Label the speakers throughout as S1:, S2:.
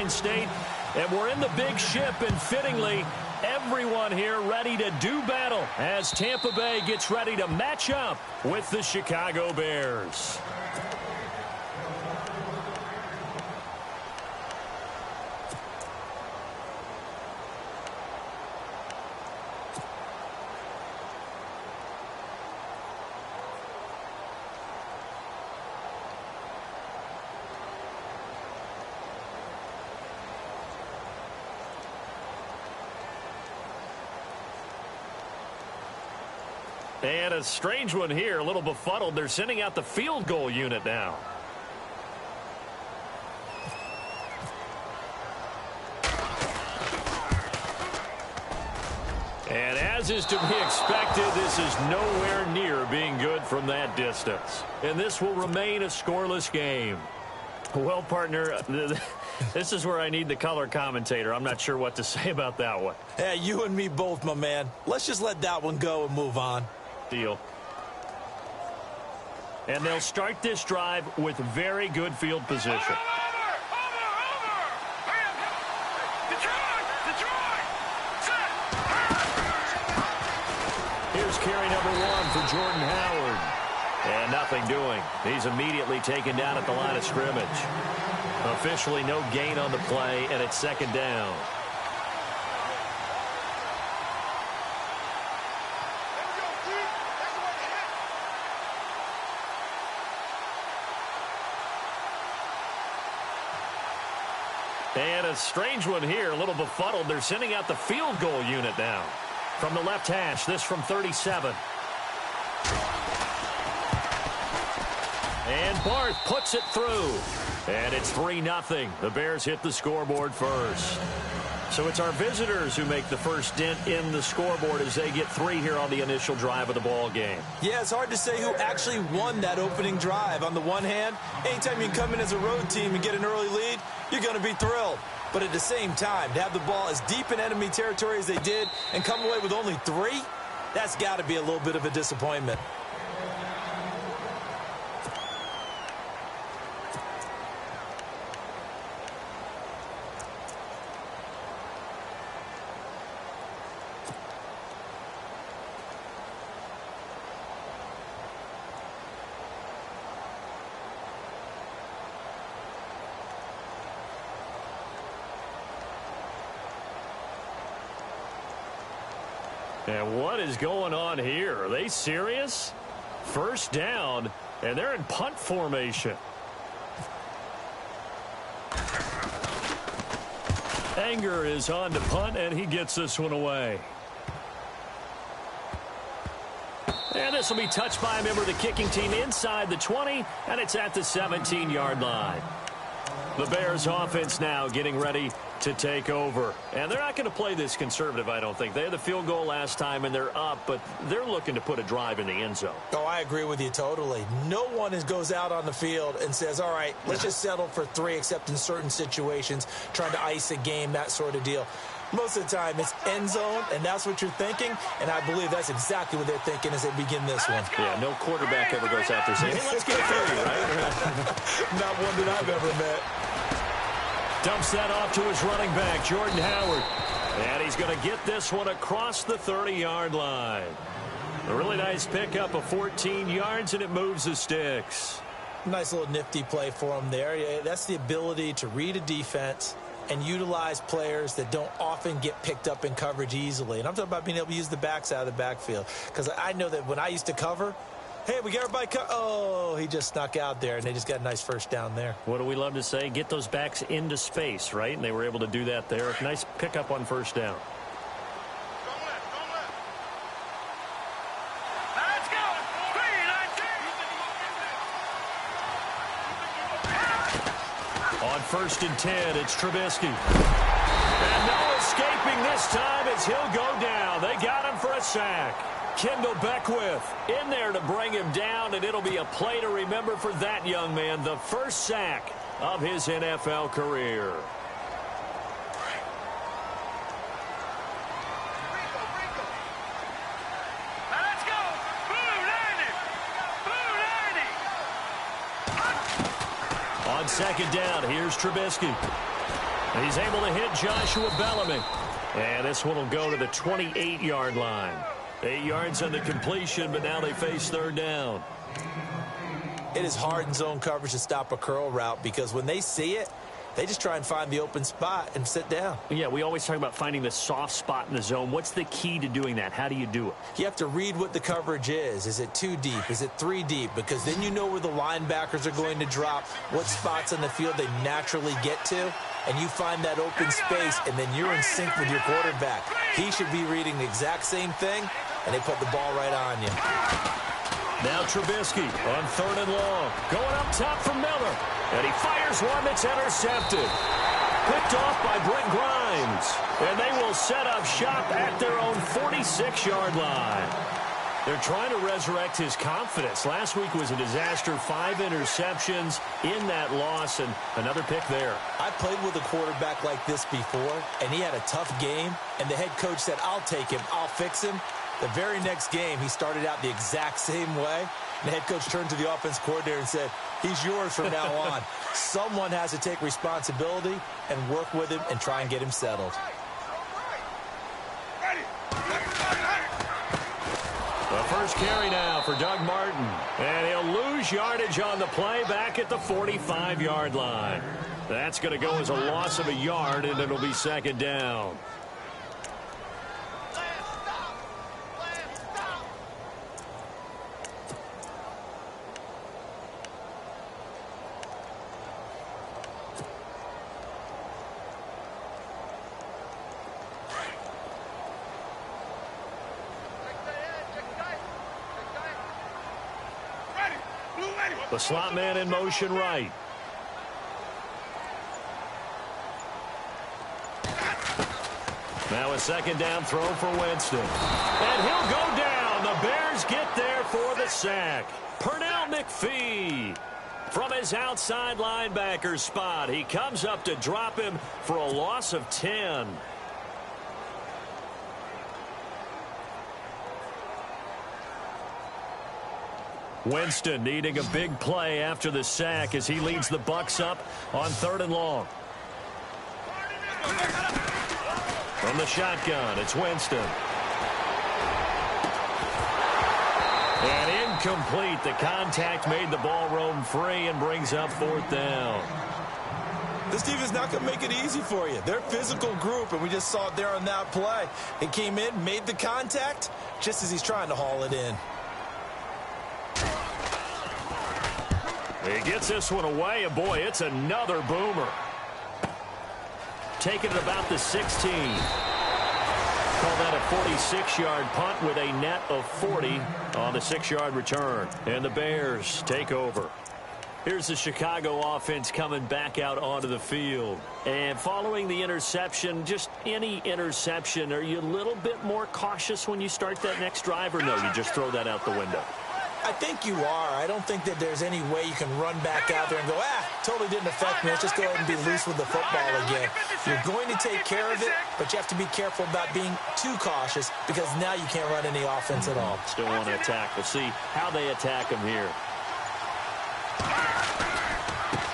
S1: Garden State. And we're in the big ship, and fittingly, everyone here ready to do battle as Tampa Bay gets ready to match up with the Chicago Bears. And a strange one here, a little befuddled. They're sending out the field goal unit now. And as is to be expected, this is nowhere near being good from that distance. And this will remain a scoreless game. Well, partner, this is where I need the color commentator. I'm not sure what to say about that one.
S2: Yeah, you and me both, my man. Let's just let that one go and move on.
S1: Deal. And they'll start this drive with very good field position. Here's carry number 1 for Jordan Howard. And nothing doing. He's immediately taken down at the line of scrimmage. Officially no gain on the play, and it's second down. And a strange one here, a little befuddled. They're sending out the field goal unit now. From the left hash, this from 37. And Barth puts it through. And it's 3-0. The Bears hit the scoreboard first. So it's our visitors who make the first dent in the scoreboard as they get 3 here on the initial drive of the ball game.
S2: Yeah, it's hard to say who actually won that opening drive. On the one hand, anytime you can come in as a road team and get an early lead, you're going to be thrilled. But at the same time, to have the ball as deep in enemy territory as they did and come away with only 3, that's got to be a little bit of a disappointment.
S1: And what is going on here? Are they serious? First down, and they're in punt formation. Anger is on to punt, and he gets this one away. And this will be touched by a member of the kicking team inside the 20, and it's at the 17-yard line. The Bears offense now getting ready to take over. And they're not going to play this conservative, I don't think. They had the field goal last time, and they're up, but they're looking to put a drive in the end zone.
S2: Oh, I agree with you totally. No one goes out on the field and says, all right, let's just settle for 3, except in certain situations, trying to ice a game, that sort of deal. Most of the time, it's end zone, and that's what you're thinking, and I believe that's exactly what they're thinking as they begin this one.
S1: Yeah, no quarterback ever goes out there saying, hey, let's get 30, right?
S2: Not one that I've ever met.
S1: Dumps that off to his running back, Jordan Howard. And he's going to get this one across the 30-yard line. A really nice pickup of 14 yards, and it moves the sticks.
S2: Nice little nifty play for him there. Yeah, that's the ability to read a defense and utilize players that don't often get picked up in coverage easily. And I'm talking about being able to use the backs out of the backfield. Because I know that when I used to cover, hey, we got everybody oh, he just snuck out there, and they just got a nice first down there.
S1: What do we love to say? Get those backs into space, right? And they were able to do that there. Nice pickup on first down.
S3: Let's go.
S1: On 1st and 10, it's Trubisky. And no escaping this time as he'll go down. They got him for a sack. Kendall Beckwith in there to bring him down, and it'll be a play to remember for that young man. The first sack of his NFL career.
S3: Let's go.
S1: On second down, here's Trubisky. He's able to hit Joshua Bellamy. And this one will go to the 28-yard line. 8 yards on the completion, but now they face third down.
S2: It is hard in zone coverage to stop a curl route because when they see it, they just try and find the open spot and sit down.
S1: Yeah, we always talk about finding the soft spot in the zone. What's the key to doing that? How do you do it?
S2: You have to read what the coverage is. Is it 2 deep? Is it 3 deep? Because then you know where the linebackers are going to drop, what spots on the field they naturally get to, and you find that open space, and then you're in sync with your quarterback. He should be reading the exact same thing, and they put the ball right on you.
S1: Now Trubisky on 3rd and long. Going up top for Miller. And he fires one that's intercepted. Picked off by Brent Grimes. And they will set up shop at their own 46-yard line. They're trying to resurrect his confidence. Last week was a disaster. 5 interceptions in that loss, and another pick there.
S2: I played with a quarterback like this before, and he had a tough game, and the head coach said, I'll take him, I'll fix him. The very next game, he started out the exact same way. And the head coach turned to the offense coordinator and said, he's yours from now on. Someone has to take responsibility and work with him and try and get him settled.
S1: The first carry now for Doug Martin. And he'll lose yardage on the play back at the 45-yard line. That's going to go as a loss of a yard, and it'll be 2nd down. The slot man in motion right. Now a 2nd down throw for Winston. And he'll go down. The Bears get there for the sack. Pernell McPhee from his outside linebacker spot. He comes up to drop him for a loss of 10. Winston needing a big play after the sack as he leads the Bucs up on 3rd and long. From the shotgun, it's Winston. And incomplete. The contact made the ball roam free and brings up 4th down.
S2: This team is not going to make it easy for you. They're a physical group, and we just saw it there on that play. He came in, made the contact, just as he's trying to haul it in.
S1: He gets this one away, and boy, it's another boomer. Taking it about the 16. Call that a 46-yard punt with a net of 40 on the 6-yard return. And the Bears take over. Here's the Chicago offense coming back out onto the field. And following the interception, just any interception, are you a little bit more cautious when you start that next drive, or no, you just throw that out the window?
S2: I think you are. I don't think that there's any way you can run back out there and go, totally didn't affect me. Let's just go ahead and be loose with the football again. You're going to take care of it, but you have to be careful about being too cautious because now you can't run any offense at all.
S1: Still want to attack. We'll see how they attack him here.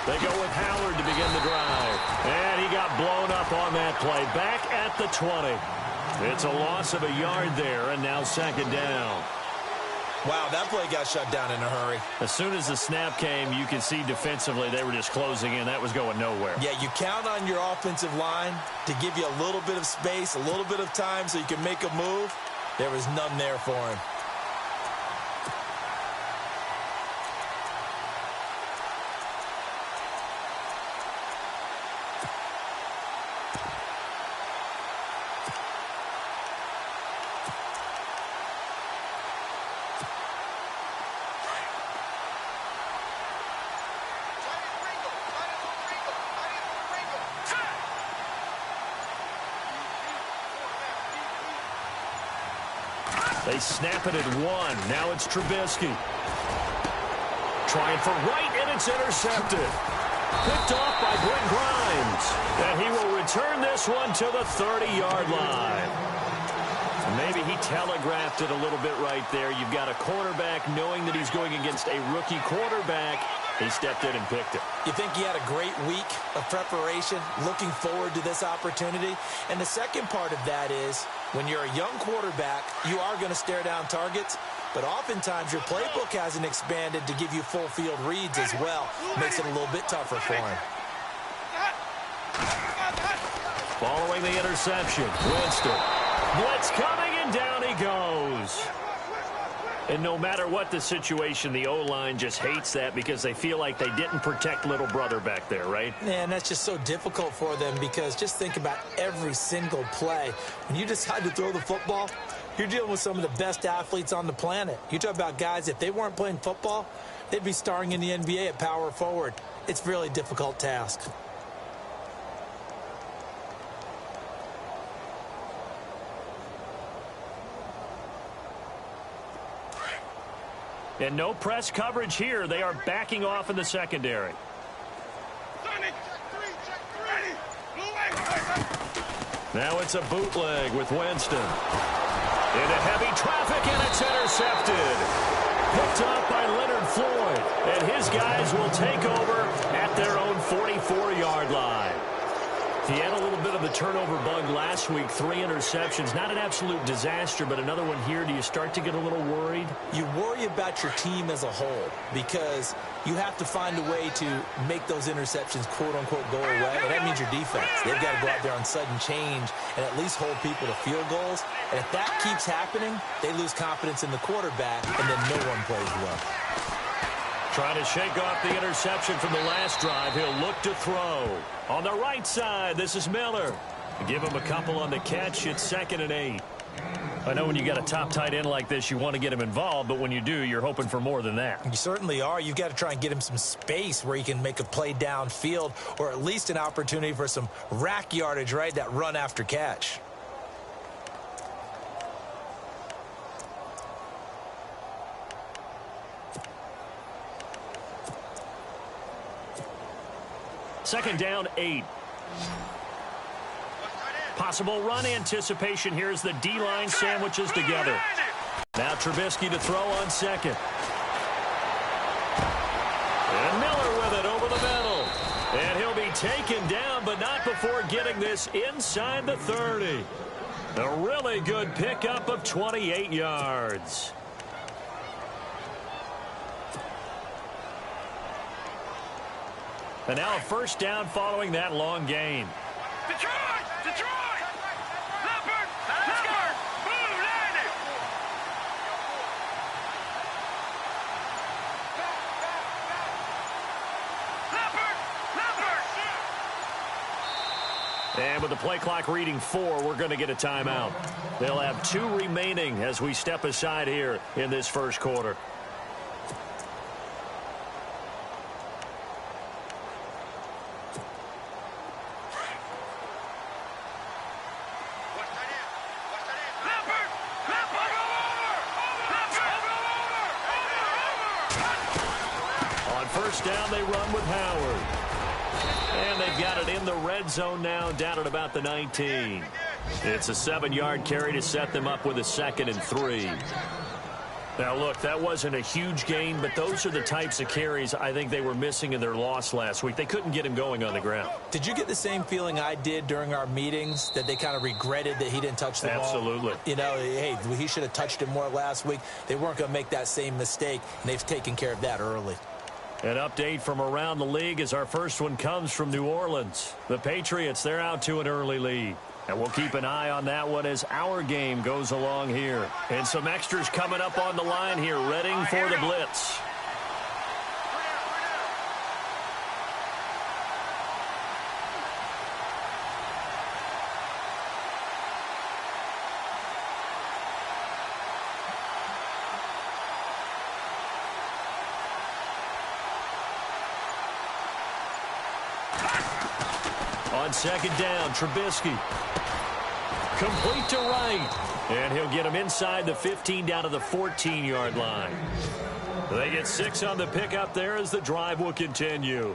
S1: They go with Howard to begin the drive. And he got blown up on that play. Back at the 20. It's a loss of a yard there, and now 2nd down.
S2: Wow, that play got shut down in a hurry.
S1: As soon as the snap came, you could see defensively they were just closing in. That was going nowhere.
S2: Yeah, you count on your offensive line to give you a little bit of space, a little bit of time so you can make a move. There was none there for him.
S1: They snap it at 1. Now it's Trubisky. Trying for right, and it's intercepted. Picked off by Brent Grimes. And he will return this one to the 30-yard line. Maybe he telegraphed it a little bit right there. You've got a quarterback knowing that he's going against a rookie quarterback. He stepped in and picked it.
S2: You think he had a great week of preparation, looking forward to this opportunity? And the second part of that is, when you're a young quarterback, you are going to stare down targets, but oftentimes your playbook hasn't expanded to give you full field reads as well. Makes it a little bit tougher for him.
S1: Following the interception, Winston. Blitz coming, and down he goes. And no matter what the situation, the O-line just hates that because they feel like they didn't protect little brother back there, right?
S2: Man, that's just so difficult for them because just think about every single play. When you decide to throw the football, you're dealing with some of the best athletes on the planet. You talk about guys, if they weren't playing football, they'd be starring in the NBA at power forward. It's a really difficult task.
S1: And no press coverage here. They are backing off in the secondary. Now it's a bootleg with Winston. Into heavy traffic, and it's intercepted. Picked up by Leonard Floyd. And his guys will take over at their own 44-yard line. He had a little bit of the turnover bug last week, 3 interceptions. Not an absolute disaster, but another one here. Do you start to get a little worried?
S2: You worry about your team as a whole because you have to find a way to make those interceptions, quote-unquote, go away. And that means your defense. They've got to go out there on sudden change and at least hold people to field goals. And if that keeps happening, they lose confidence in the quarterback, and then no one plays well.
S1: Trying to shake off the interception from the last drive. He'll look to throw. On the right side, this is Miller. Give him a couple on the catch. It's 2nd and 8. I know when you got a top tight end like this, you want to get him involved, but when you do, you're hoping for more than that.
S2: You certainly are. You've got to try and get him some space where he can make a play downfield or at least an opportunity for some rack yardage, right? That run after catch.
S1: Second down, 8. Possible run anticipation here as the D-line sandwiches together. Now Trubisky to throw on 2nd. And Miller with it over the middle. And he'll be taken down, but not before getting this inside the 30. A really good pickup of 28 yards. And now a first down following that long gain.
S3: Detroit! Detroit! Leopard! Leopard! Blue landed! Leopard! Leopard!
S1: And with the play clock reading 4, we're going to get a timeout. They'll have 2 remaining as we step aside here in this first quarter. Down they run with Howard. And they've got it in the red zone now, down at about the 19. It's a 7-yard carry to set them up with a 2nd and 3. Now, look, that wasn't a huge gain, but those are the types of carries I think they were missing in their loss last week. They couldn't get him going on the ground.
S2: Did you get the same feeling I did during our meetings, that they kind of regretted that he didn't touch the ball?
S1: Absolutely.
S2: You know, hey, he should have touched it more last week. They weren't going to make that same mistake, and they've taken care of that early.
S1: An update from around the league as our first one comes from New Orleans. The Patriots, they're out to an early lead. And we'll keep an eye on that one as our game goes along here. And some extras coming up on the line here, readying for the blitz. On 2nd down, Trubisky. Complete to right. And he'll get him inside the 15 down to the 14-yard line. They get 6 on the pickup there as the drive will continue.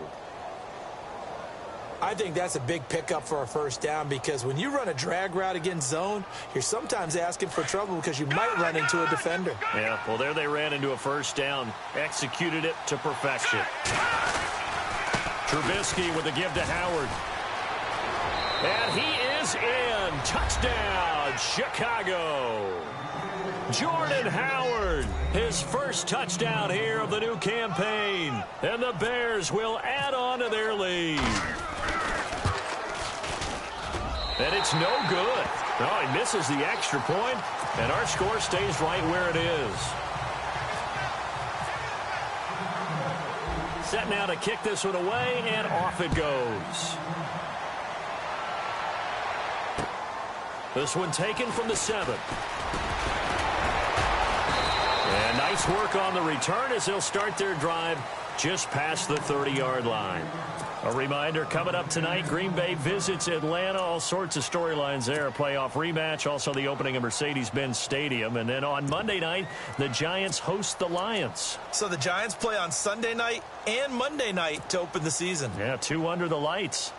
S2: I think that's a big pickup for a first down because when you run a drag route against zone, you're sometimes asking for trouble because you might run into a defender.
S1: Yeah, well, there they ran into a first down. Executed it to perfection. Trubisky with a give to Howard. And he is in. Touchdown, Chicago. Jordan Howard, his first touchdown here of the new campaign. And the Bears will add on to their lead. And it's no good. Oh, he misses the extra point, and our score stays right where it is. Set now to kick this one away, and off it goes. This one taken from the 7. And nice work on the return as they'll start their drive just past the 30-yard line. A reminder, coming up tonight, Green Bay visits Atlanta. All sorts of storylines there. A playoff rematch, also the opening of Mercedes-Benz Stadium. And then on Monday night, the Giants host the Lions.
S2: So the Giants play on Sunday night and Monday night to open the season.
S1: Yeah, 2 under the lights.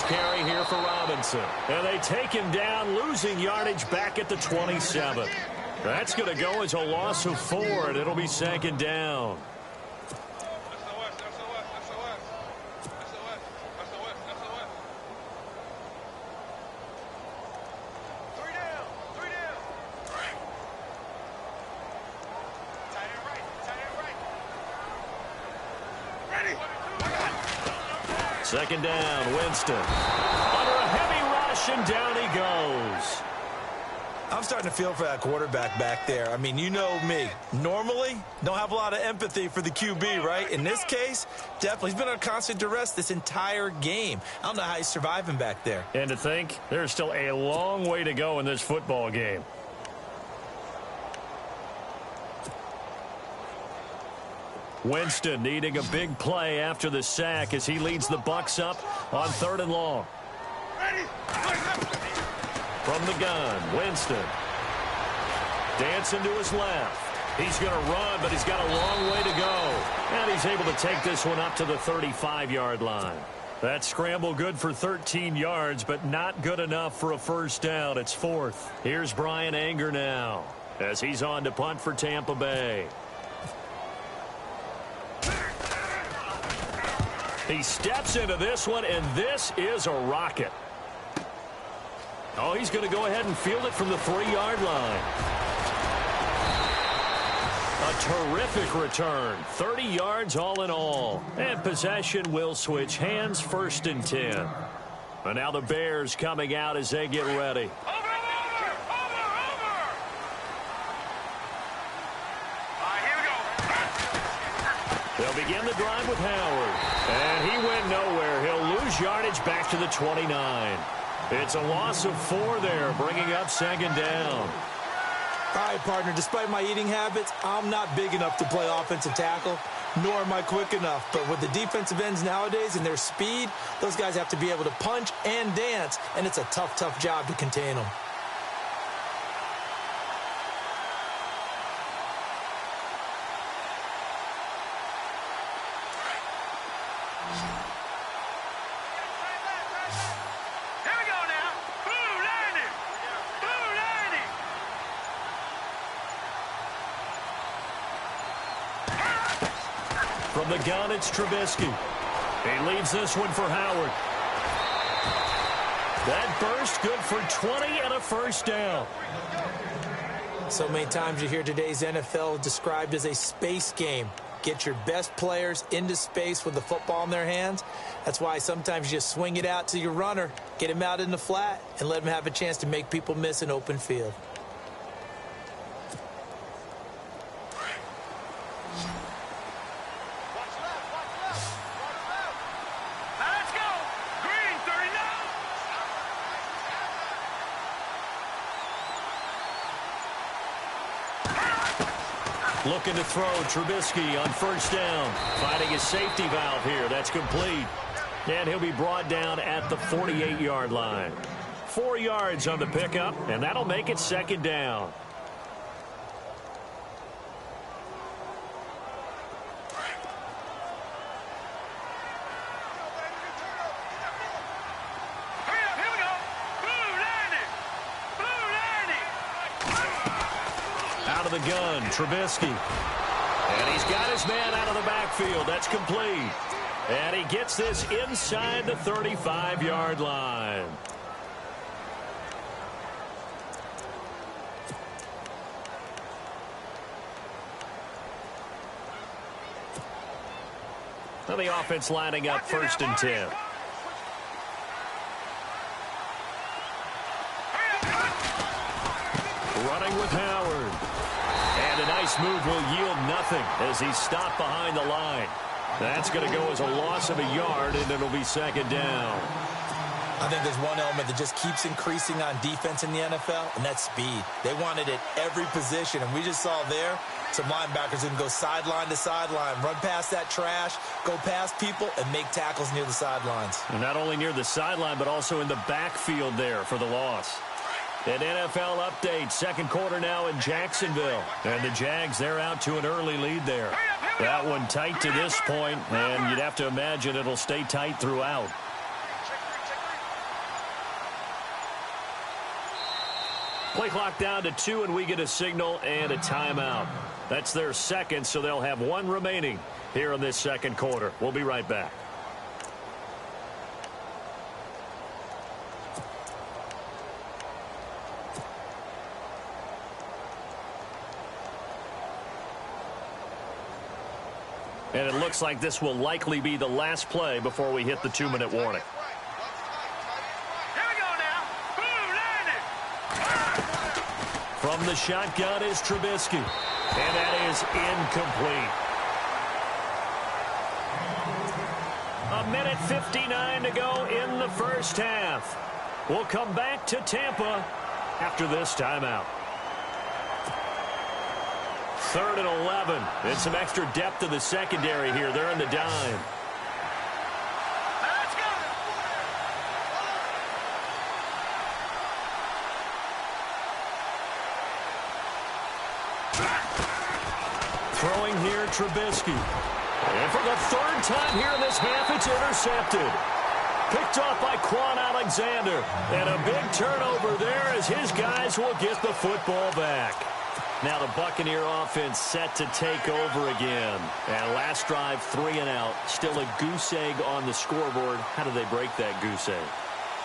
S1: Carry here for Robinson. And they take him down, losing yardage back at the 27. That's going to go as a loss of 4, and it'll be 2nd down. Second down, Winston. Under a heavy rush, and down he goes.
S2: I'm starting to feel for that quarterback back there. I mean, you know me. Normally, don't have a lot of empathy for the QB, right? In this case, definitely. He's been on constant duress this entire game. I don't know how he's surviving back there.
S1: And to think, there's still a long way to go in this football game. Winston needing a big play after the sack as he leads the Bucs up on 3rd and long. From the gun, Winston. Dancing to his left. He's going to run, but he's got a long way to go. And he's able to take this one up to the 35-yard line. That scramble good for 13 yards, but not good enough for a first down. It's 4th. Here's Brian Anger now as he's on to punt for Tampa Bay. He steps into this one, and this is a rocket. Oh, he's going to go ahead and field it from the 3-yard line. A terrific return. 30 yards all in all. And possession will switch hands, 1st and 10. And now the Bears coming out as they get ready. They'll begin the drive with Howard. And he went nowhere. He'll lose yardage back to the 29. It's a loss of 4 there, bringing up 2nd down.
S2: All right, partner, despite my eating habits, I'm not big enough to play offensive tackle, nor am I quick enough. But with the defensive ends nowadays and their speed, those guys have to be able to punch and dance, and it's a tough, tough job to contain them.
S1: From the gun, it's Trubisky. He leaves this one for Howard. That burst good for 20 and a first down.
S2: So many times you hear today's NFL described as a space game. Get your best players into space with the football in their hands. That's why sometimes you just swing it out to your runner, get him out in the flat, and let him have a chance to make people miss an open field.
S1: Looking to throw Trubisky on first down. Finding his safety valve here. That's complete. And he'll be brought down at the 48-yard line. 4 yards on the pickup, and that'll make it second down. Out of the gun, Trubisky. And he's got his man out of the backfield. That's complete. And he gets this inside the 35-yard line. Now the offense lining up first and 10. Running with Howard. And a nice move will yield nothing as he's stopped behind the line. That's going to go as a loss of a yard, and it'll be second down.
S2: I think there's one element that just keeps increasing on defense in the NFL, and that's speed. They want it at every position, and we just saw there some linebackers who can go sideline to sideline, run past that trash, go past people, and make tackles near the sidelines.
S1: And not only near the sideline, but also in the backfield there for the loss. An NFL update, second quarter now in Jacksonville. And the Jags, they're out to an early lead there. That one tight to this point, and you'd have to imagine it'll stay tight throughout. Play clock down to 2, and we get a signal and a timeout. That's their second, so they'll have one remaining here in this second quarter. We'll be right back. And it looks like this will likely be the last play before we hit the 2-minute warning.
S3: Here we go now. Boom, landed.
S1: From the shotgun is Trubisky. And that is incomplete. A minute 59 to go in the first half. We'll come back to Tampa after this timeout. 3rd and 11. And some extra depth in the secondary here. They're in the dime.
S3: Let's go.
S1: Throwing here, Trubisky. And for the 3rd time here in this half, it's intercepted. Picked off by Quan Alexander. And a big turnover there as his guys will get the football back. Now the Buccaneer offense set to take over again. And last drive, 3 and out. Still a goose egg on the scoreboard. How do they break that goose egg?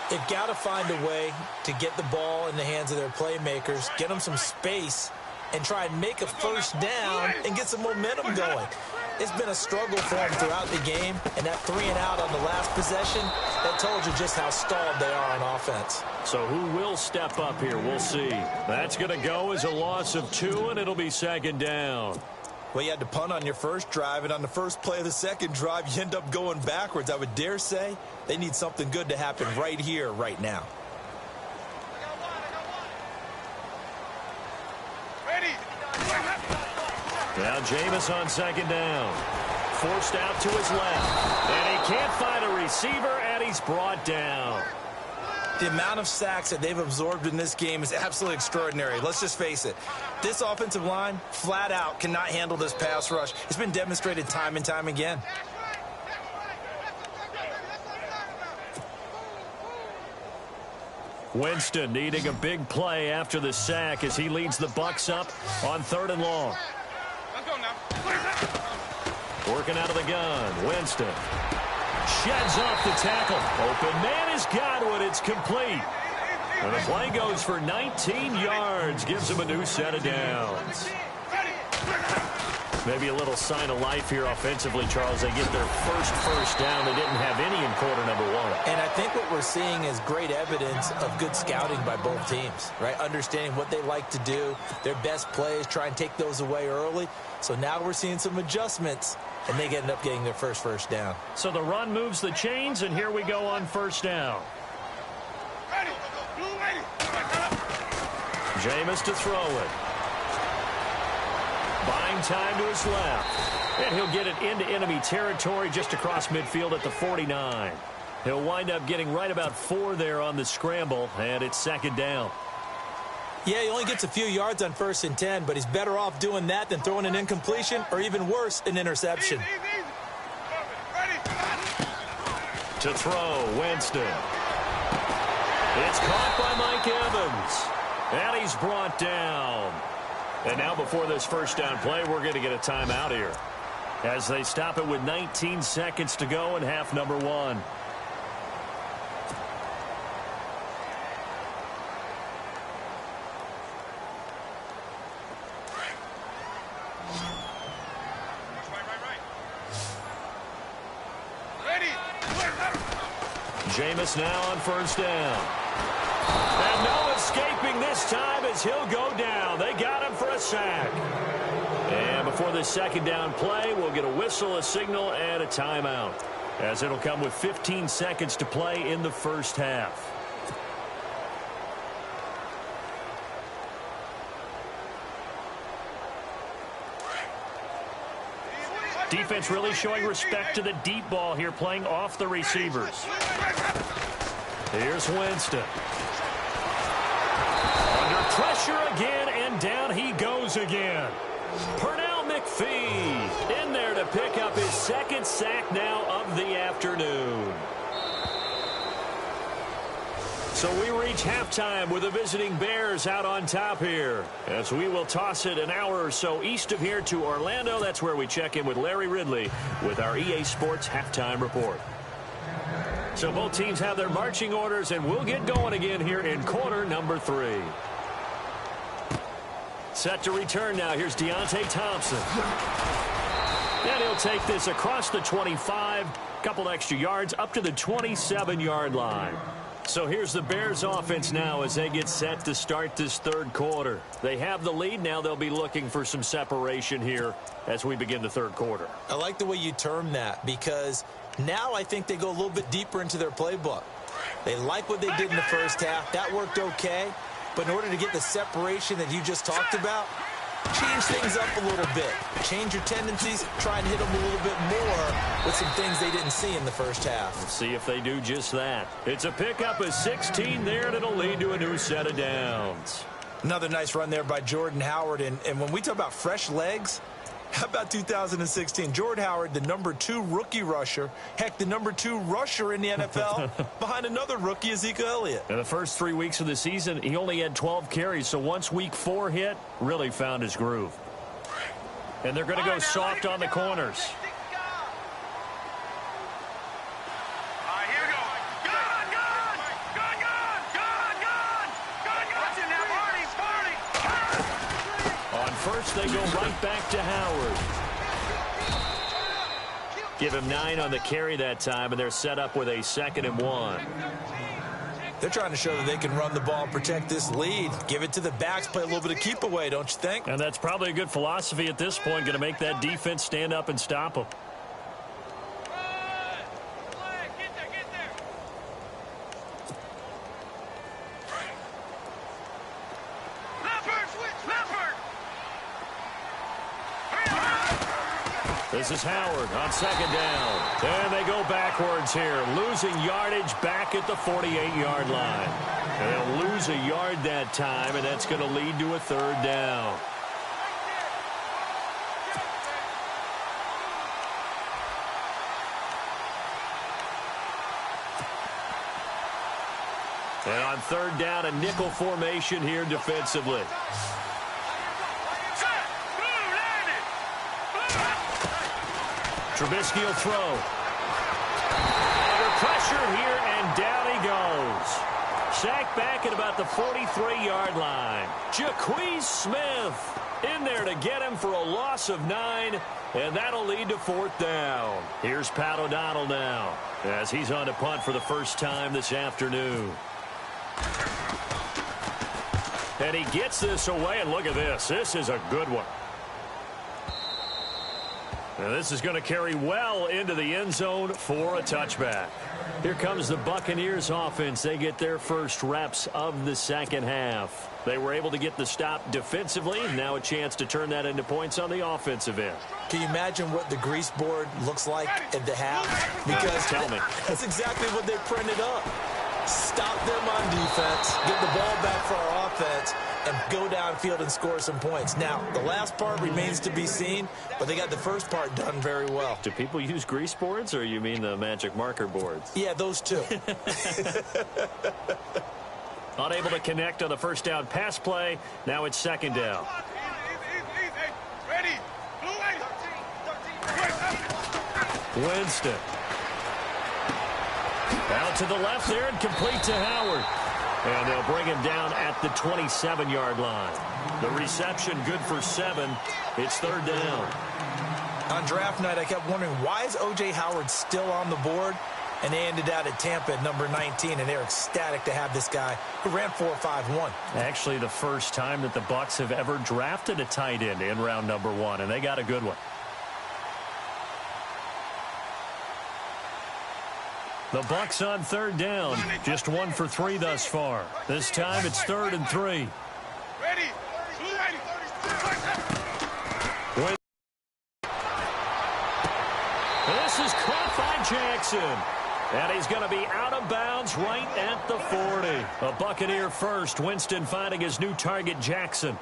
S2: They've got to find a way to get the ball in the hands of their playmakers, get them some space, and try and make a first down and get some momentum going. It's been a struggle for them throughout the game, and that 3 and out on the last possession, that told you just how stalled they are on offense.
S1: So who will step up here? We'll see. That's going to go as a loss of 2, and it'll be second down.
S2: Well, you had to punt on your first drive, and on the first play of the second drive, you end up going backwards. I would dare say they need something good to happen right here, right now.
S1: Now Jameis on second down. Forced out to his left. And he can't find a receiver, and he's brought down.
S2: The amount of sacks that they've absorbed in this game is absolutely extraordinary. Let's just face it. This offensive line, flat out, cannot handle this pass rush. It's been demonstrated time and time again.
S1: Winston needing a big play after the sack as he leads the Bucs up on 3rd and long. Working out of the gun. Winston sheds off the tackle. Open man is Godwin. It's complete. And the play goes for 19 yards. Gives him a new set of downs. Maybe a little sign of life here offensively, Charles. They get their first down. They didn't have any in quarter number 1.
S2: And I think what we're seeing is great evidence of good scouting by both teams, right? Understanding what they like to do, their best plays, try and take those away early. So now we're seeing some adjustments, and they end up getting their first down.
S1: So the run moves the chains, and here we go on first down. Jameis to throw it. Buying time to his left. And he'll get it into enemy territory just across midfield at the 49. He'll wind up getting right about 4 there on the scramble, and it's second down.
S2: Yeah, he only gets a few yards on 1st and 10, but he's better off doing that than throwing an incompletion or even worse, an interception.
S1: To throw, Winston. It's caught by Mike Evans. And he's brought down. And now before this first down play, we're going to get a timeout here, as they stop it with 19 seconds to go in half number 1. Jameis now on first down. And no escaping this time as he'll go down. They got him for a sack. And before this second down play, we'll get a whistle, a signal, and a timeout, as it'll come with 15 seconds to play in the first half. Defense really showing respect to the deep ball here, playing off the receivers. Here's Winston. Under pressure again, and down he goes again. Pernell McPhee in there to pick up his second sack now of the afternoon. So we reach halftime with the visiting Bears out on top here, as we will toss it an hour or so east of here to Orlando. That's where we check in with Larry Ridley with our EA Sports Halftime Report. So both teams have their marching orders, and we'll get going again here in quarter number 3. Set to return now. Here's Deontay Thompson. And he'll take this across the 25, couple extra yards up to the 27-yard line. So here's the Bears offense now as they get set to start this third quarter. They have the lead. Now they'll be looking for some separation here as we begin the third quarter.
S2: I like the way you term that, because now I think they go a little bit deeper into their playbook. They like what they did in the first half. That worked okay. But in order to get the separation that you just talked about, change things up a little bit. Change your tendencies. Try and hit them a little bit more with some things they didn't see in the first half.
S1: Let's see if they do just that. It's a pickup of 16 there, and it'll lead to a new set of downs.
S2: Another nice run there by Jordan Howard. And when we talk about fresh legs, how about 2016? Jordan Howard, the number 2 rookie rusher. Heck, the number 2 rusher in the NFL behind another rookie, Ezekiel Elliott.
S1: In the first 3 weeks of the season, he only had 12 carries. So once week 4 hit, really found his groove. And they're going to go soft on the corners. First, they go right back to Howard. Give him 9 on the carry that time, and they're set up with a 2nd and 1.
S2: They're trying to show that they can run the ball and protect this lead. Give it to the backs, play a little bit of keep away, don't you think?
S1: And that's probably a good philosophy at this point, going to make that defense stand up and stop them. This is Howard on 2nd down. And they go backwards here, losing yardage back at the 48-yard line. And they'll lose a yard that time, and that's going to lead to a 3rd down. And on 3rd down, a nickel formation here defensively. Trubisky will throw. Under pressure here, and down he goes. Sacked back at about the 43-yard line. Jaquez Smith in there to get him for a loss of 9, and that'll lead to 4th down. Here's Pat O'Donnell now, as he's on to punt for the first time this afternoon. And he gets this away, and look at this. This is a good one. And this is going to carry well into the end zone for a touchback. Here comes the Buccaneers offense. They get their first reps of the second half. They were able to get the stop defensively. Now a chance to turn that into points on the offensive end.
S2: Can you imagine what the grease board looks like at the half? Because
S1: tell me.
S2: That's exactly what they printed up. Stop them on defense, get the ball back for our offense, and go downfield and score some points. Now, the last part remains to be seen, but they got the first part done very well.
S1: Do people use grease boards, or you mean the magic marker boards?
S2: Yeah, those two.
S1: Unable to connect on the first down pass play. Now it's second down.
S3: Ready.
S1: Winston. Out to the left there and complete to Howard. And they'll bring him down at the 27-yard line. The reception good for 7. It's third down.
S2: On draft night, I kept wondering, why is O.J. Howard still on the board? And they ended out at Tampa at number 19, and they're ecstatic to have this guy who ran 4.51.
S1: Actually, the first time that the Bucs have ever drafted a tight end in round number 1, and they got a good one. The Bucs on third down, just 1 for 3 thus far. This time it's 3rd and 3.
S3: Ready.
S1: This is caught by Jackson. And he's going to be out of bounds right at the 40. A Buccaneer first. Winston finding his new target, Jackson.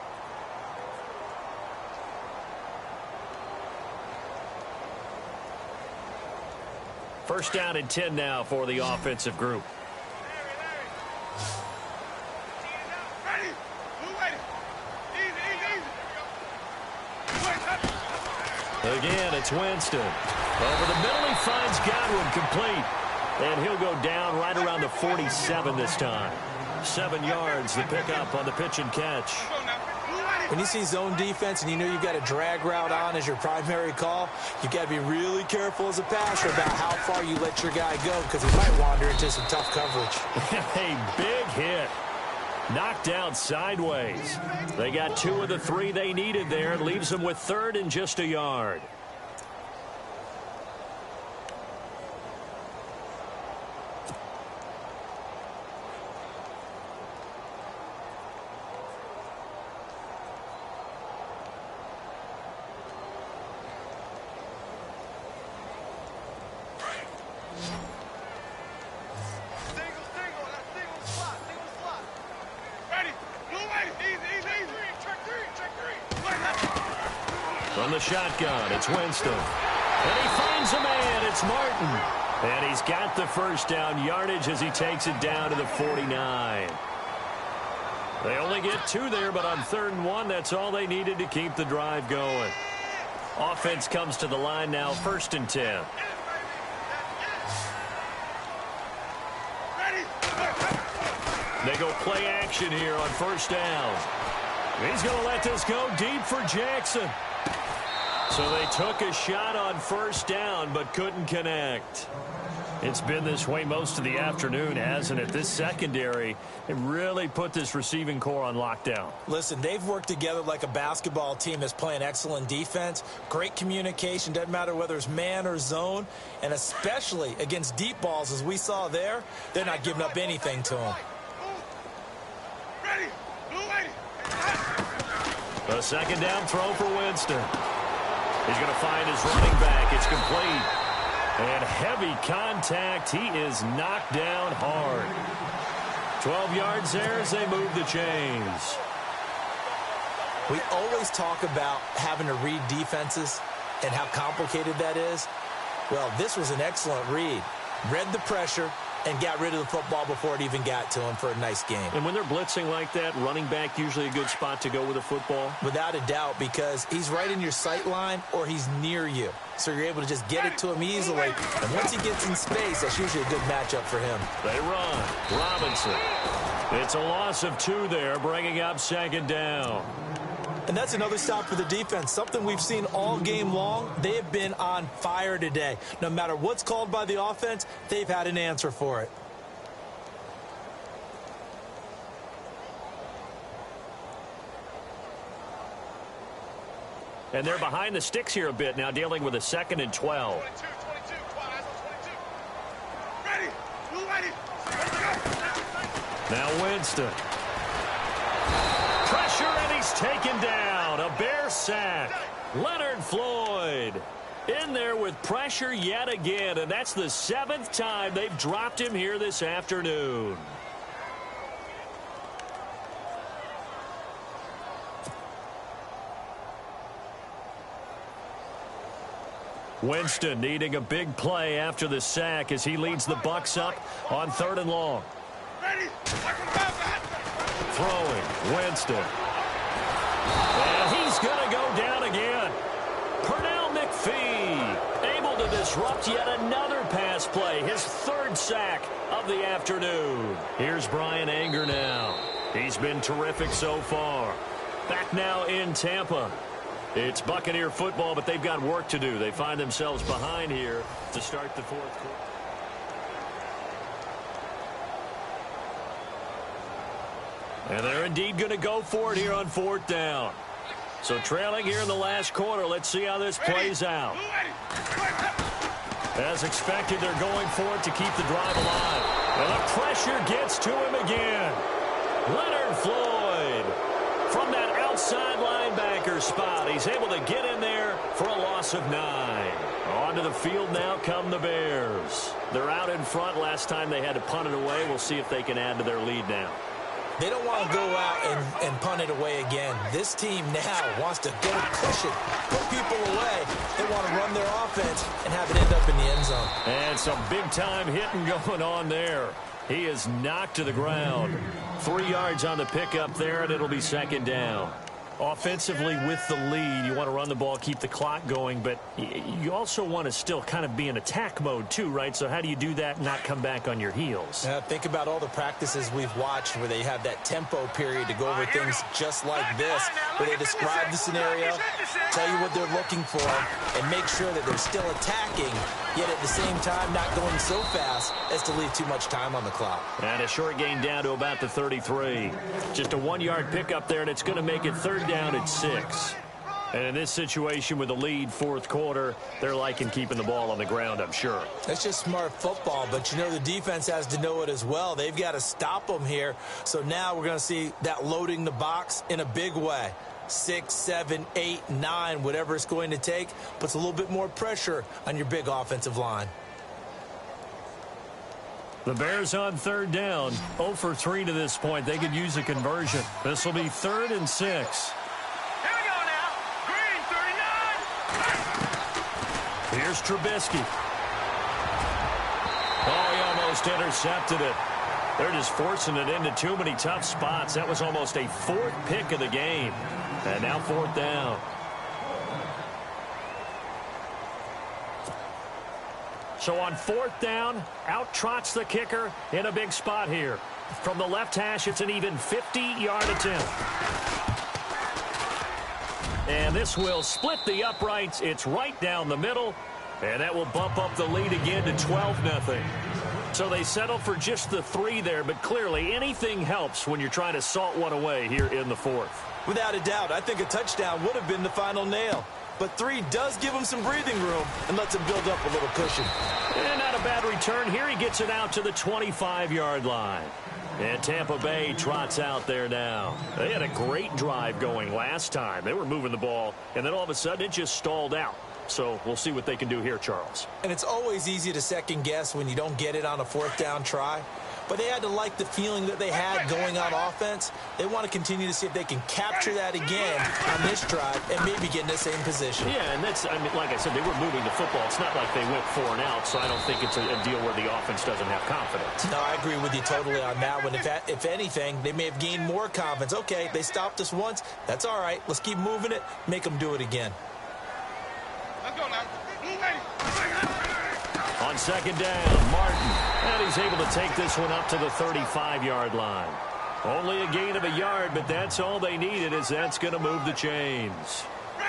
S1: First down and 10 now for the offensive group. Again, it's Winston. Over the middle, he finds Godwin complete. And he'll go down right around the 47 this time. 7 yards, the pickup on the pitch and catch.
S2: When you see zone defense and you know you've got a drag route on as your primary call, you've got to be really careful as a passer about how far you let your guy go, because he might wander into some tough coverage.
S1: A big hit. Knocked down sideways. They got 2 of the 3 they needed there. Leaves them with 3rd and just a yard. From the shotgun, it's Winston. And he finds a man. It's Martin. And he's got the first down yardage as he takes it down to the 49. They only get 2 there, but on 3rd and 1, that's all they needed to keep the drive going. Offense comes to the line now, 1st and 10. They go play action here on 1st down. He's going to let this go deep for Jackson. So they took a shot on 1st down, but couldn't connect. It's been this way most of the afternoon, hasn't it? This secondary, it really put this receiving core on lockdown.
S2: Listen, they've worked together like a basketball team that's playing excellent defense. Great communication, doesn't matter whether it's man or zone. And especially against deep balls, as we saw there, they're not giving up anything to them.
S1: A 2nd down throw for Winston. He's going to find his running back. It's complete. And heavy contact. He is knocked down hard. 12 yards there as they move the chains.
S2: We always talk about having to read defenses and how complicated that is. Well, this was an excellent read. Read the pressure and got rid of the football before it even got to him for a nice game.
S1: And when they're blitzing like that, running back usually a good spot to go with a football?
S2: Without a doubt, because he's right in your sight line or he's near you. So you're able to just get it to him easily. And once he gets in space, that's usually a good matchup for him.
S1: They run. Robinson. It's a loss of 2 there, bringing up 2nd down.
S2: And that's another stop for the defense. Something we've seen all game long. They have been on fire today. No matter what's called by the offense, they've had an answer for it.
S1: And they're behind the sticks here a bit now, dealing with a 2nd and 12.
S3: 22, 22. Ready.
S1: Now Winston. Pressure, and he's taken down. A Bear sack. Leonard Floyd in there with pressure yet again, and that's the 7th time they've dropped him here this afternoon. Winston needing a big play after the sack as he leads the Bucs up on 3rd and long. Throwing, Winston. And he's going to go down again. Pernell McPhee able to disrupt yet another pass play. His 3rd sack of the afternoon. Here's Brian Anger now. He's been terrific so far. Back now in Tampa. It's Buccaneer football, but they've got work to do. They find themselves behind here to start the 4th quarter. And they're indeed going to go for it here on 4th down. So trailing here in the last quarter. Let's see how this plays out. As expected, they're going for it to keep the drive alive. And the pressure gets to him again. Leonard Floyd from that outside linebacker spot. He's able to get in there for a loss of 9. Onto the field now come the Bears. They're out in front. Last time they had to punt it away. We'll see if they can add to their lead now.
S2: They don't want to go out and punt it away again. This team now wants to go push it, put people away. They want to run their offense and have it end up in the end zone.
S1: And some big-time hitting going on there. He is knocked to the ground. 3 yards on the pickup there, and it'll be 2nd down. Offensively with the lead, you want to run the ball, keep the clock going, but you also want to still kind of be in attack mode too, right? So how do you do that and not come back on your heels?
S2: Think about all the practices we've watched where they have that tempo period to go over things just like this, where they describe the scenario, tell you what they're looking for, and make sure that they're still attacking, yet at the same time not going so fast as to leave too much time on the clock.
S1: And a short gain down to about the 33. Just a 1-yard pickup there, and it's going to make it 3rd down at 6. And in this situation with the lead 4th quarter, they're liking keeping the ball on the ground, I'm sure.
S2: That's just smart football, but you know the defense has to know it as well. They've got to stop them here. So now we're going to see that loading the box in a big way. 6, 7, 8, 9, whatever it's going to take, puts a little bit more pressure on your big offensive line.
S1: The Bears on 3rd down, 0 for 3 to this point. They could use a conversion. This will be 3rd and 6.
S3: Here we go now. Green 39.
S1: Here's Trubisky. Oh, he almost intercepted it. They're just forcing it into too many tough spots. That was almost a 4th pick of the game. And now 4th down. So on 4th down, out trots the kicker in a big spot here. From the left hash, it's an even 50-yard attempt. And this will split the uprights. It's right down the middle. And that will bump up the lead again to 12-0. So they settle for just the 3 there, but clearly anything helps when you're trying to salt one away here in the 4th.
S2: Without a doubt, I think a touchdown would have been the final nail. But 3 does give him some breathing room and lets him build up a little cushion.
S1: And not a bad return here. He gets it out to the 25-yard line. And Tampa Bay trots out there now. They had a great drive going last time. They were moving the ball, and then all of a sudden it just stalled out. So we'll see what they can do here, Charles.
S2: And it's always easy to second guess when you don't get it on a 4th down try. But they had to like the feeling that they had going on offense. They want to continue to see if they can capture that again on this drive and maybe get in the same position.
S1: Yeah, and that's, I mean, like I said, they were moving the football. It's not like they went 4 and out, so I don't think it's a deal where the offense doesn't have confidence.
S2: No, I agree with you totally on that one. If anything, they may have gained more confidence. Okay, they stopped us once. That's all right. Let's keep moving it. Make them do it again.
S3: Let's go now.
S1: On 2nd down, Martin. And he's able to take this one up to the 35-yard line. Only a gain of a yard, but that's all they needed, as that's going to move the chains.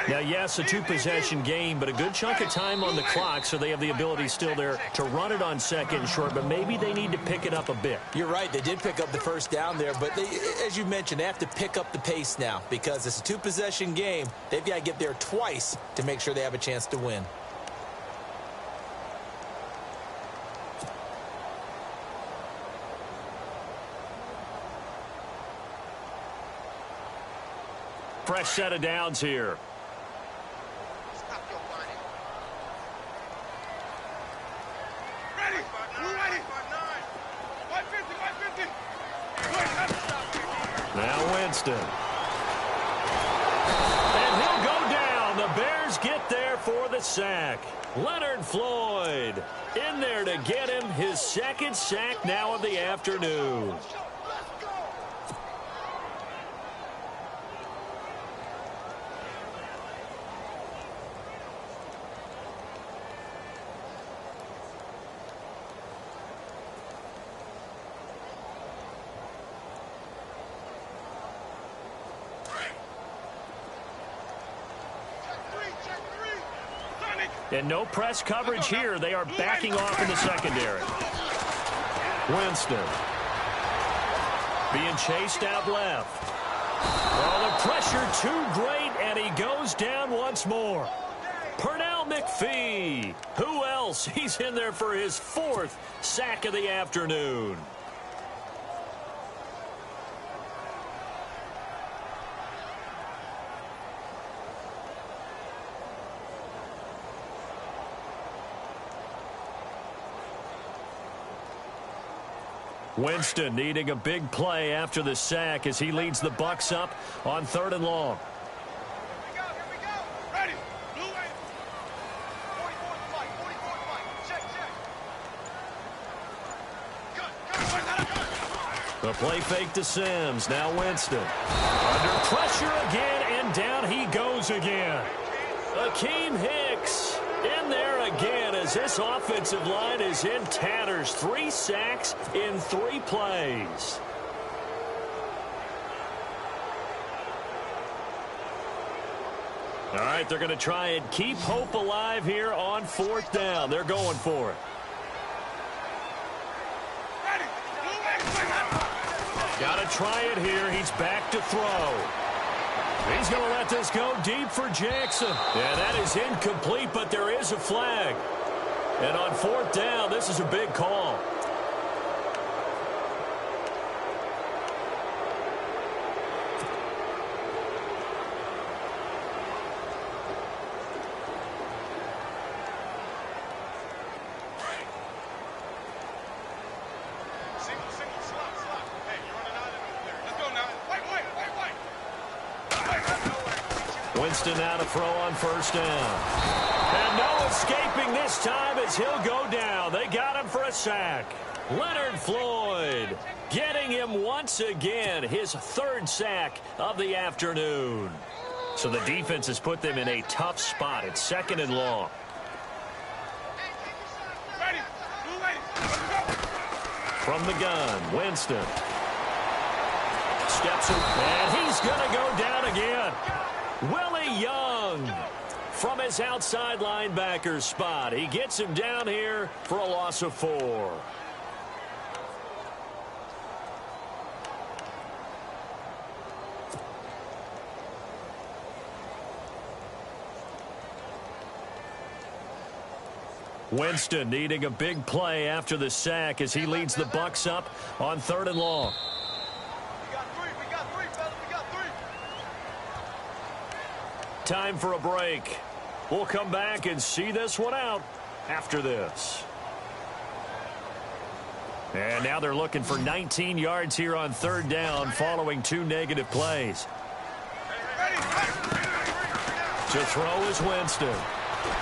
S1: Now, yes, a 2-possession game, but a good chunk of time on the clock, so they have the ability still there to run it on 2nd and short, but maybe they need to pick it up a bit.
S2: You're right. They did pick up the 1st down there, but they, as you mentioned, they have to pick up the pace now because it's a 2-possession game. They've got to get there twice to make sure they have a chance to win.
S1: Fresh set of downs here.
S3: Stop your whining. Ready. Blue ready. 150, 150.
S1: Now Winston. And he'll go down. The Bears get there for the sack. Leonard Floyd in there to get him his second sack now of the afternoon. And no press coverage here. They are backing off in the secondary. Winston being chased out left. Oh, the pressure too great, and he goes down once more. Pernell McPhee. Who else? He's in there for his fourth sack of the afternoon. Winston needing a big play after the sack as he leads the Bucs up on 3rd and long.
S3: Here we go. Ready. Blue ready. 44 flight, 44 flight. Check. Good.
S1: The play fake to Sims. Now Winston. Under pressure again, and down he goes again. Akeem Hicks in there again as this offensive line is in tatters. 3 sacks in 3 plays. All right, they're going to try and keep hope alive here on 4th down. They're going for it.
S3: Ready.
S1: Got to try it here. He's back to throw. He's going to let this go deep for Jackson. And that is incomplete, but there is a flag. And on 4th down, this is a big call.
S3: Single, slot. Hey, you're on an island over there. Let's go now. Wait.
S1: Winston now to throw on 1st down. And no escaping this time as he'll go down. They got him for a sack. Leonard Floyd getting him once again, his 3rd sack of the afternoon. So the defense has put them in a tough spot. It's 2nd and long.
S3: Ready. Blue ready.
S1: From the gun, Winston. Steps in, and he's going to go down again. Willie Young from his outside linebacker spot. He gets him down here for a loss of 4. Winston needing a big play after the sack as he leads the Bucs up on 3rd and long.
S3: We got three, fellas. We got 3.
S1: Time for a break. We'll come back and see this one out after this. And now they're looking for 19 yards here on 3rd down following 2 negative plays.
S3: Ready.
S1: To throw is Winston.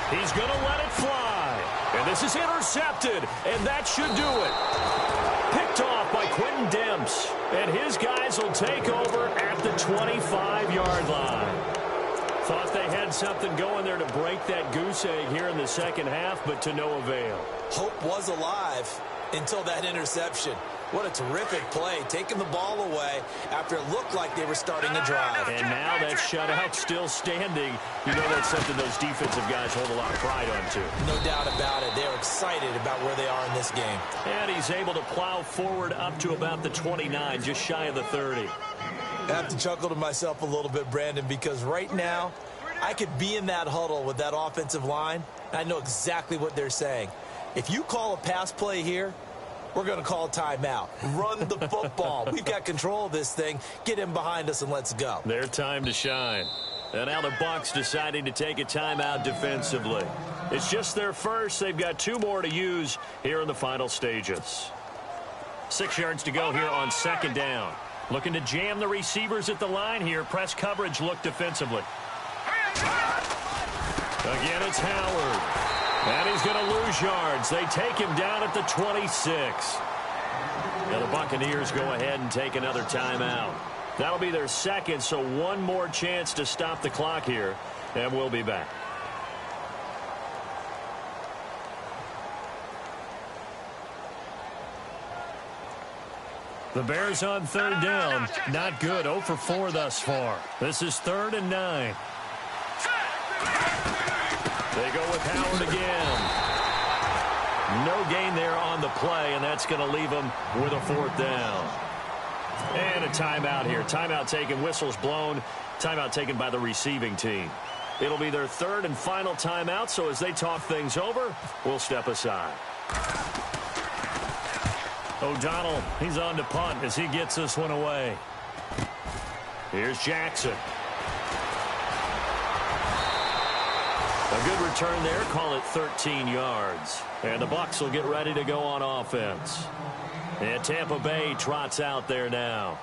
S1: He's going to let it fly. And this is intercepted, and that should do it. Picked off by Quentin Demps, and his guys will take over at the 25-yard line. Thought they had something going there to break that goose egg here in the 2nd half, but to no avail.
S2: Hope was alive until that interception. What a terrific play, taking the ball away after it looked like they were starting a drive.
S1: And now that shutout still standing. You know that's something those defensive guys hold a lot of pride on, too.
S2: No doubt about it. They're excited about where they are in this game.
S1: And he's able to plow forward up to about the 29, just shy of the 30.
S2: I have to chuckle to myself a little bit, Brandon, because right now I could be in that huddle with that offensive line, and I know exactly what they're saying. If you call a pass play here, we're going to call timeout. Run the football. We've got control of this thing. Get him behind us and let's go.
S1: Their time to shine. And now the Bucs deciding to take a timeout defensively. It's just their first. They've got 2 more to use here in the final stages. 6 yards to go here on 2nd down. Looking to jam the receivers at the line here. Press coverage look defensively. Again, it's Howard. And he's going to lose yards. They take him down at the 26. Now the Buccaneers go ahead and take another timeout. That'll be their second, so 1 more chance to stop the clock here, and we'll be back. The Bears on 3rd down. Not good. 0 for 4 thus far. This is 3rd and 9. They go with Howard again. No gain there on the play, and that's going to leave them with a 4th down. And a timeout here. Timeout taken, whistles blown. Timeout taken by the receiving team. It'll be their 3rd and final timeout, so as they talk things over, we'll step aside. O'Donnell, he's on to punt as he gets this one away. Here's Jackson. A good return there. Call it 13 yards. And the Bucs will get ready to go on offense. And Tampa Bay trots out there now.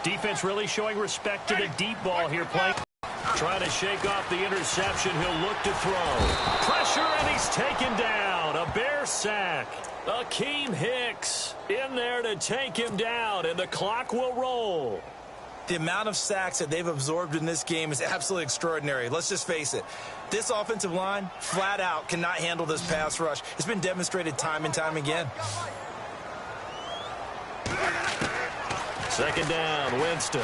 S1: Defense really showing respect to the deep ball here, playing. Trying to shake off the interception. He'll look to throw. Pressure, and he's taken down. A Bear sack. Akeem Hicks in there to take him down, and the clock will roll.
S2: The amount of sacks that they've absorbed in this game is absolutely extraordinary. Let's just face it. This offensive line, flat out, cannot handle this pass rush. It's been demonstrated time and time again.
S1: 2nd down, Winston.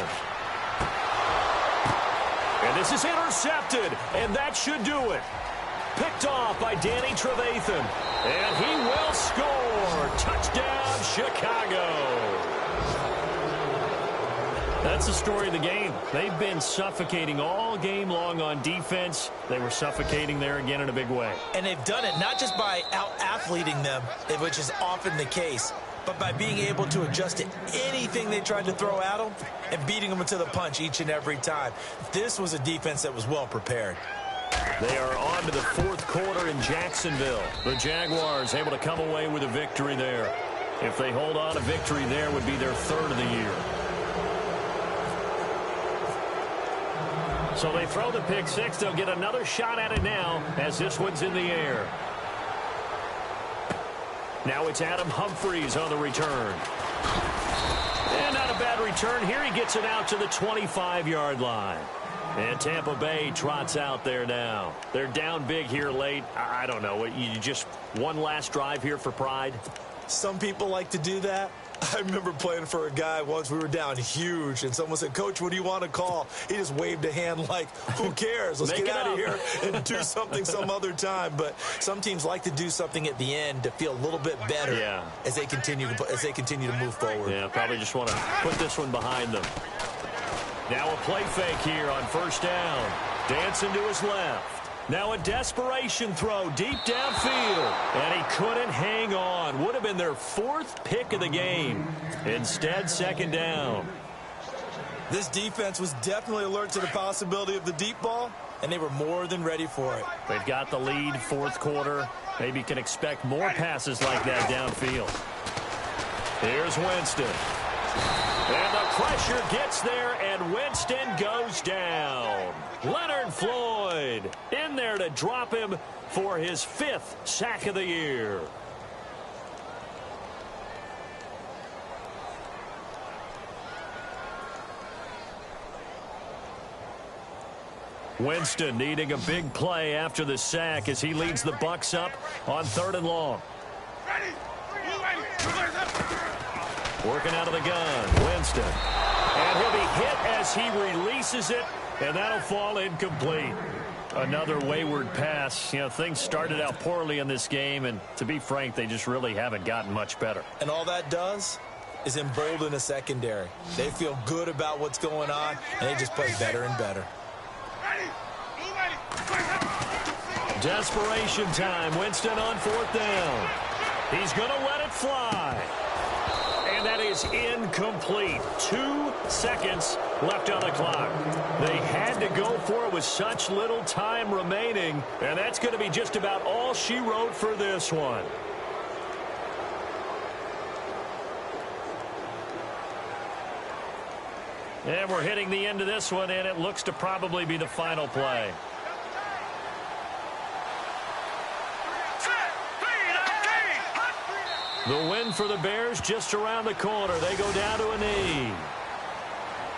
S1: And this is intercepted, and that should do it. Picked off by Danny Trevathan. And he will score. Touchdown, Chicago. That's the story of the game. They've been suffocating all game long on defense. They were suffocating there again in a big way.
S2: And they've done it not just by out-athleting them, which is often the case, but by being able to adjust to anything they tried to throw at them and beating them into the punch each and every time. This was a defense that was well prepared.
S1: They are on to the 4th quarter in Jacksonville. The Jaguars able to come away with a victory there. If they hold on, a victory there would be their 3rd of the year. So they throw the pick 6. They'll get another shot at it now as this one's in the air. Now it's Adam Humphries on the return. And not a bad return here. He gets it out to the 25-yard line. And Tampa Bay trots out there now. They're down big here late. I don't know. You just one last drive here for pride?
S2: Some people like to do that. I remember playing for a guy once. We were down huge, and someone said, "Coach, what do you want to call?" He just waved a hand like, who cares? Let's get out of here and do something some other time. But some teams like to do something at the end to feel a little bit better as they continue to move forward.
S1: Yeah, probably just want to put this one behind them. Now a play fake here on 1st down. Dancing to his left. Now a desperation throw deep downfield. And he couldn't hang on. Would have been their 4th pick of the game. Instead, 2nd down.
S2: This defense was definitely alert to the possibility of the deep ball, and they were more than ready for it.
S1: They've got the lead, 4th quarter. Maybe can expect more passes like that downfield. Here's Winston. And the pressure gets there, and Winston goes down. Leonard Floyd in there to drop him for his 5th sack of the year. Winston needing a big play after the sack as he leads the Bucs up on 3rd and long. Working out of the gun, Winston. And he'll be hit as he releases it, and that'll fall incomplete. Another wayward pass. You know, things started out poorly in this game, and to be frank, they just really haven't gotten much better.
S2: And all that does is embolden a secondary. They feel good about what's going on, and they just play better and better.
S1: Desperation time. Winston on 4th down. He's going to let it fly. And that is incomplete. 2 seconds left on the clock. They had to go for it with such little time remaining, and that's going to be just about all she wrote for this one. And we're hitting the end of this one, and it looks to probably be the final play. The win for the Bears just around the corner. They go down to a knee.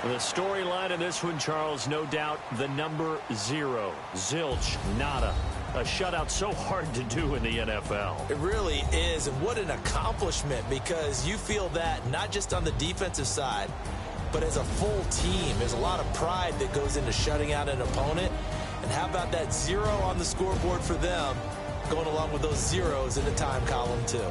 S1: The storyline of this one, Charles, no doubt the number 0. Zilch, nada. A shutout so hard to do in the NFL.
S2: It really is, and what an accomplishment, because you feel that not just on the defensive side, but as a full team. There's a lot of pride that goes into shutting out an opponent. And how about that 0 on the scoreboard for them, going along with those zeros in the time column too.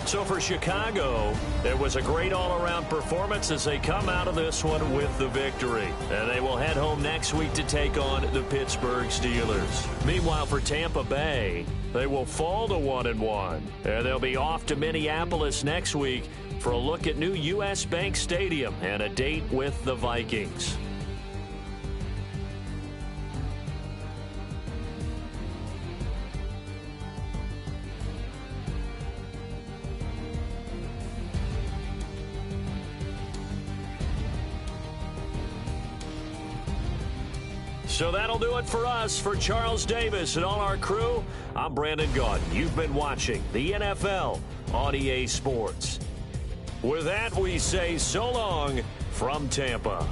S1: So for Chicago, it was a great all-around performance as they come out of this one with the victory. And they will head home next week to take on the Pittsburgh Steelers. Meanwhile, for Tampa Bay, they will fall to 1-1. And they'll be off to Minneapolis next week for a look at new U.S. Bank Stadium and a date with the Vikings. So that'll do it for us. For Charles Davis and all our crew, I'm Brandon Gaudin. You've been watching the NFL on EA Sports. With that, we say so long from Tampa.